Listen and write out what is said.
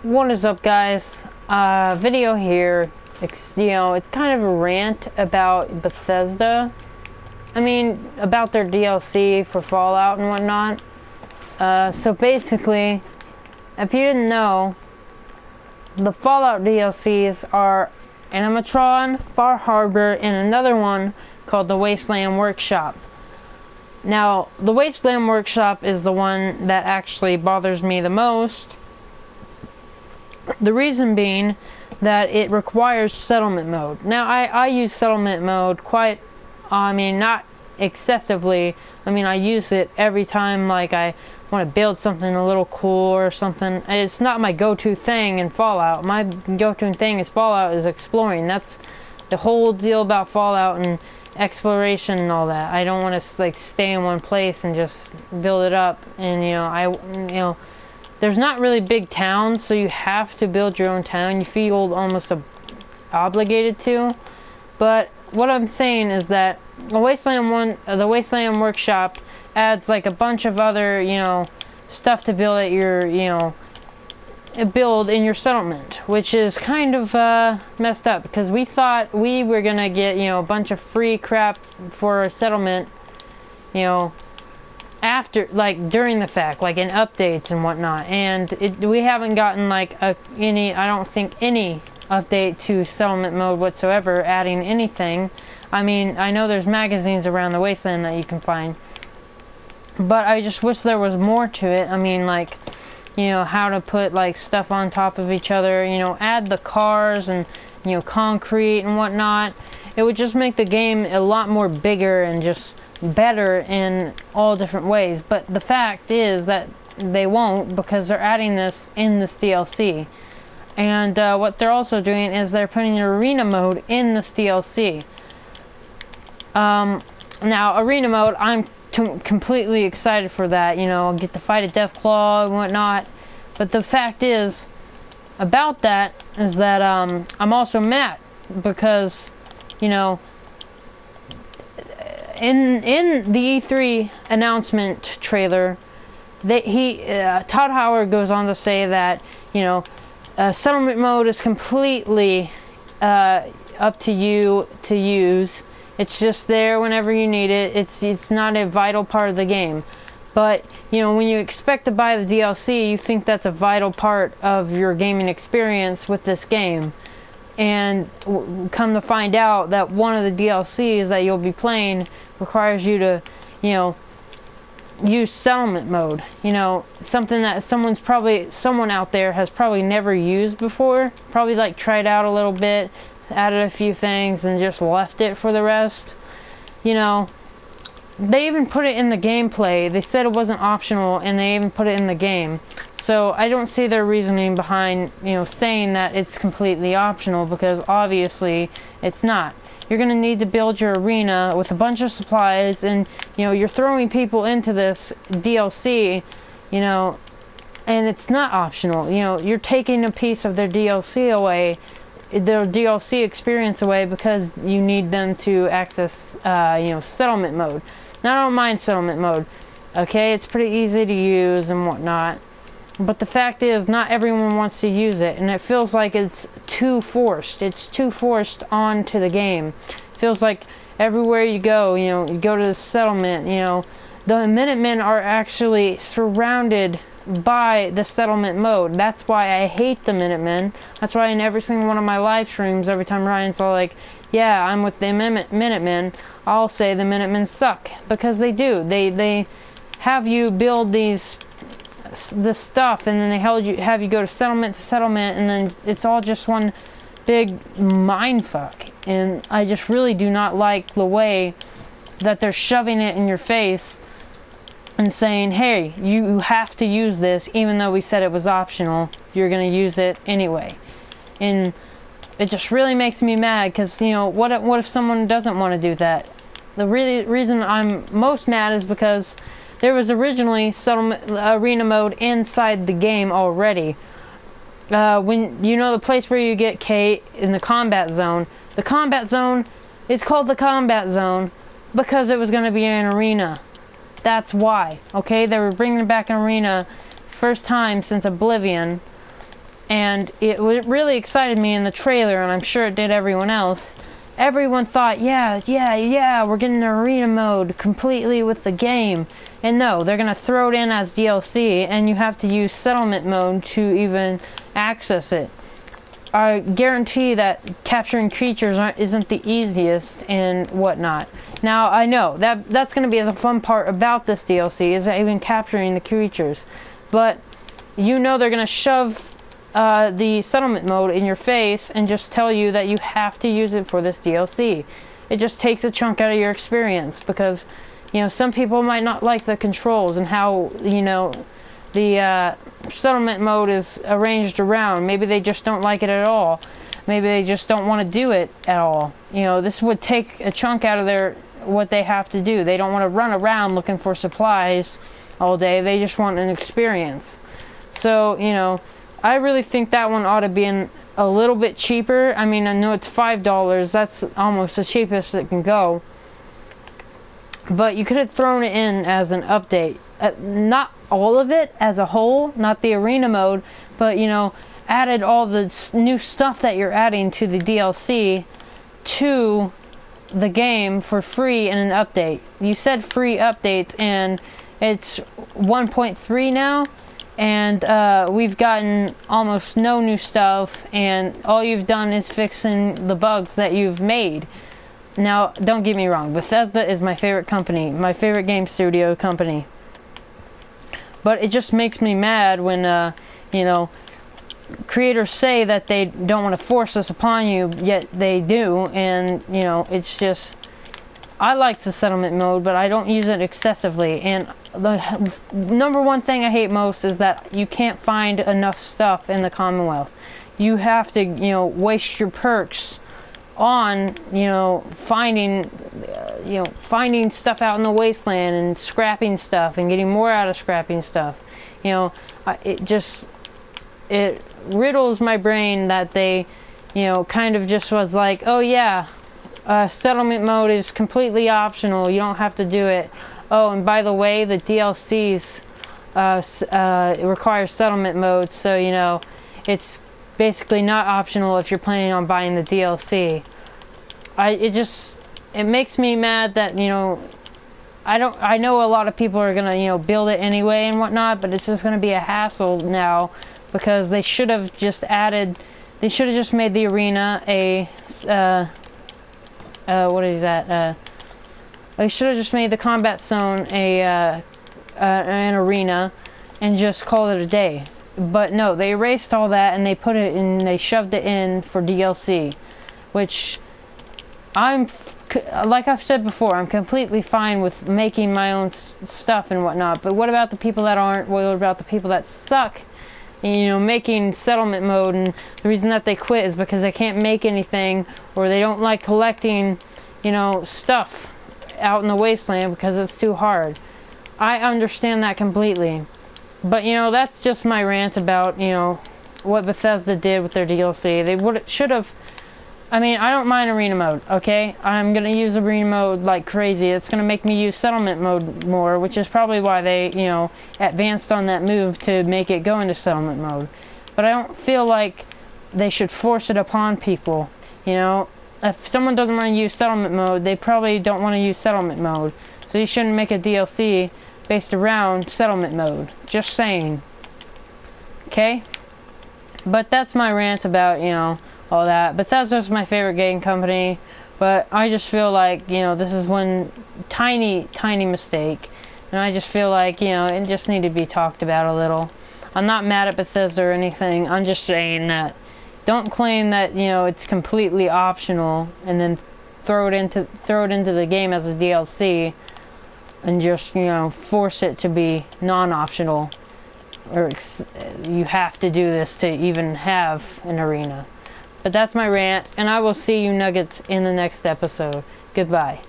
What is up, guys? Video here. It's kind of a rant about Bethesda. I mean, about their DLC for Fallout and whatnot. So basically, if you didn't know, the Fallout DLCs are Animatron, Far Harbor, and another one called the Wasteland Workshop. Now, the Wasteland Workshop is the one that actually bothers me the most. The reason being that it requires settlement mode. Now, I use settlement mode quite, not excessively. I use it every time, like, I want to build something a little cool or something. It's not my go-to thing in Fallout. My go-to thing is Fallout is exploring. That's the whole deal about Fallout and exploration and all that. I don't want to, like, stay in one place and just build it up. And, there's not really big towns, so you have to build your own town. You feel almost obligated to. But what I'm saying is that the Wasteland Workshop adds like a bunch of other, stuff to build at your, build in your settlement, which is kind of messed up, because we thought we were gonna get, a bunch of free crap for our settlement, after, like, during the fact, like in updates and whatnot, and we haven't gotten like I don't think any update to settlement mode whatsoever, adding anything. I know there's magazines around the wasteland that you can find, but I just wish there was more to it. Like, how to put like stuff on top of each other, add the cars and concrete and whatnot. It would just make the game a lot more bigger and just better in all different ways. But the fact is that they won't, because they're adding this in this DLC. And what they're also doing is they're putting an arena mode in this DLC. Now, arena mode, I'm completely excited for that. I'll get to fight a Deathclaw and whatnot. But the fact is about that is that I'm also mad because, in the E3 announcement trailer, Todd Howard goes on to say that settlement mode is completely up to you to use. It's just there whenever you need it. It's not a vital part of the game. But when you expect to buy the DLC, you think that's a vital part of your gaming experience with this game. And come to find out that one of the DLCs that you'll be playing requires you to, use settlement mode. Something that someone out there has probably never used before. Probably like tried out a little bit, added a few things, and just left it for the rest. They even put it in the gameplay. They said it wasn't optional, and they even put it in the game. So I don't see their reasoning behind, saying that it's completely optional, because obviously it's not. You're going to need to build your arena with a bunch of supplies, and, you're throwing people into this DLC, and it's not optional. You're taking a piece of their DLC away, their DLC experience away, because you need them to access, settlement mode. Now, I don't mind settlement mode, okay? It's pretty easy to use and whatnot. But the fact is, not everyone wants to use it, and it feels like it's too forced. It's too forced onto the game. It feels like everywhere you go, you go to the settlement, the Minutemen are actually surrounded by the settlement mode. That's why I hate the Minutemen. That's why in every single one of my live streams, every time Ryan's all like, yeah, I'm with the Minutemen, I'll say the Minutemen suck, because they do. They have you build this stuff, and then they have you go to settlement, and then it's all just one big mindfuck. And I just really do not like the way that they're shoving it in your face and saying, hey, you have to use this, even though we said it was optional. You're going to use it anyway. And it just really makes me mad, because, what if someone doesn't want to do that? The reason I'm most mad is because there was originally settlement arena mode inside the game already. When the place where you get Kate in the combat zone, the combat zone is called the combat zone because it was going to be an arena. That's why. Okay, they were bringing back an arena first time since Oblivion, and it really excited me in the trailer, and I'm sure it did everyone else. Everyone thought, yeah, we're getting arena mode completely with the game. And no, they're going to throw it in as DLC, and you have to use settlement mode to even access it. I guarantee that capturing creatures isn't the easiest and whatnot. Now, I know that's going to be the fun part about this DLC, is even capturing the creatures. But you know they're going to shove the settlement mode in your face and just tell you that you have to use it for this DLC. It just takes a chunk out of your experience, because, you know, some people might not like the controls and how, you know, the settlement mode is arranged around. Maybe they just don't like it at all. Maybe they just don't want to do it at all. You know, this would take a chunk out of what they have to do. They don't want to run around looking for supplies all day. They just want an experience. So, you know, I really think that one ought to be a little bit cheaper. I mean, I know it's $5. That's almost the cheapest it can go. But you could have thrown it in as an update. Not all of it as a whole, not the arena mode, but, you know, added all the new stuff that you're adding to the DLC to the game for free in an update. You said free updates, and it's 1.3 now, and we've gotten almost no new stuff, and all you've done is fixing the bugs that you've made. Now, don't get me wrong, Bethesda is my favorite company, my favorite game studio company. But it just makes me mad when, you know, creators say that they don't want to force this upon you, yet they do, and, you know, it's just... I like the settlement mode, but I don't use it excessively, and the number one thing I hate most is that you can't find enough stuff in the Commonwealth. You have to, you know, waste your perks on, you know, finding stuff out in the wasteland and scrapping stuff and getting more out of scrapping stuff. You know, it riddles my brain that they, you know, kind of just was like, oh yeah, settlement mode is completely optional, you don't have to do it. Oh, and by the way, the DLCs require settlement mode, so, you know, it's basically not optional if you're planning on buying the DLC. It makes me mad that, you know, I know a lot of people are gonna, you know, build it anyway and whatnot, but it's just gonna be a hassle now, because they should have just made the arena a, what is that, they should have just made the combat zone an arena and just called it a day. But no, they erased all that and they put it in, they shoved it in for DLC, which like I've said before, I'm completely fine with making my own stuff and whatnot, but what about the people that aren't? What about the people that suck, you know, making settlement mode, and the reason that they quit is because they can't make anything, or they don't like collecting, you know, stuff out in the wasteland because it's too hard. I understand that completely. But, you know, that's just my rant about, you know, what Bethesda did with their DLC. They should have... I mean, I don't mind arena mode, okay? I'm gonna use arena mode like crazy. It's gonna make me use settlement mode more, which is probably why they, you know, advanced on that move to make it go into settlement mode. But I don't feel like they should force it upon people, you know? If someone doesn't want to use settlement mode, they probably don't want to use settlement mode. So you shouldn't make a DLC based around settlement mode. Just saying. Okay? But that's my rant about, you know, all that. Bethesda's my favorite game company, but I just feel like, you know, this is one tiny mistake, and I just feel like, you know, it just needed to be talked about a little. I'm not mad at Bethesda or anything. I'm just saying that don't claim that, you know, it's completely optional and then throw it into the game as a DLC and just, you know, force it to be non-optional, or you have to do this to even have an arena. But that's my rant, and I will see you nuggets in the next episode. Goodbye.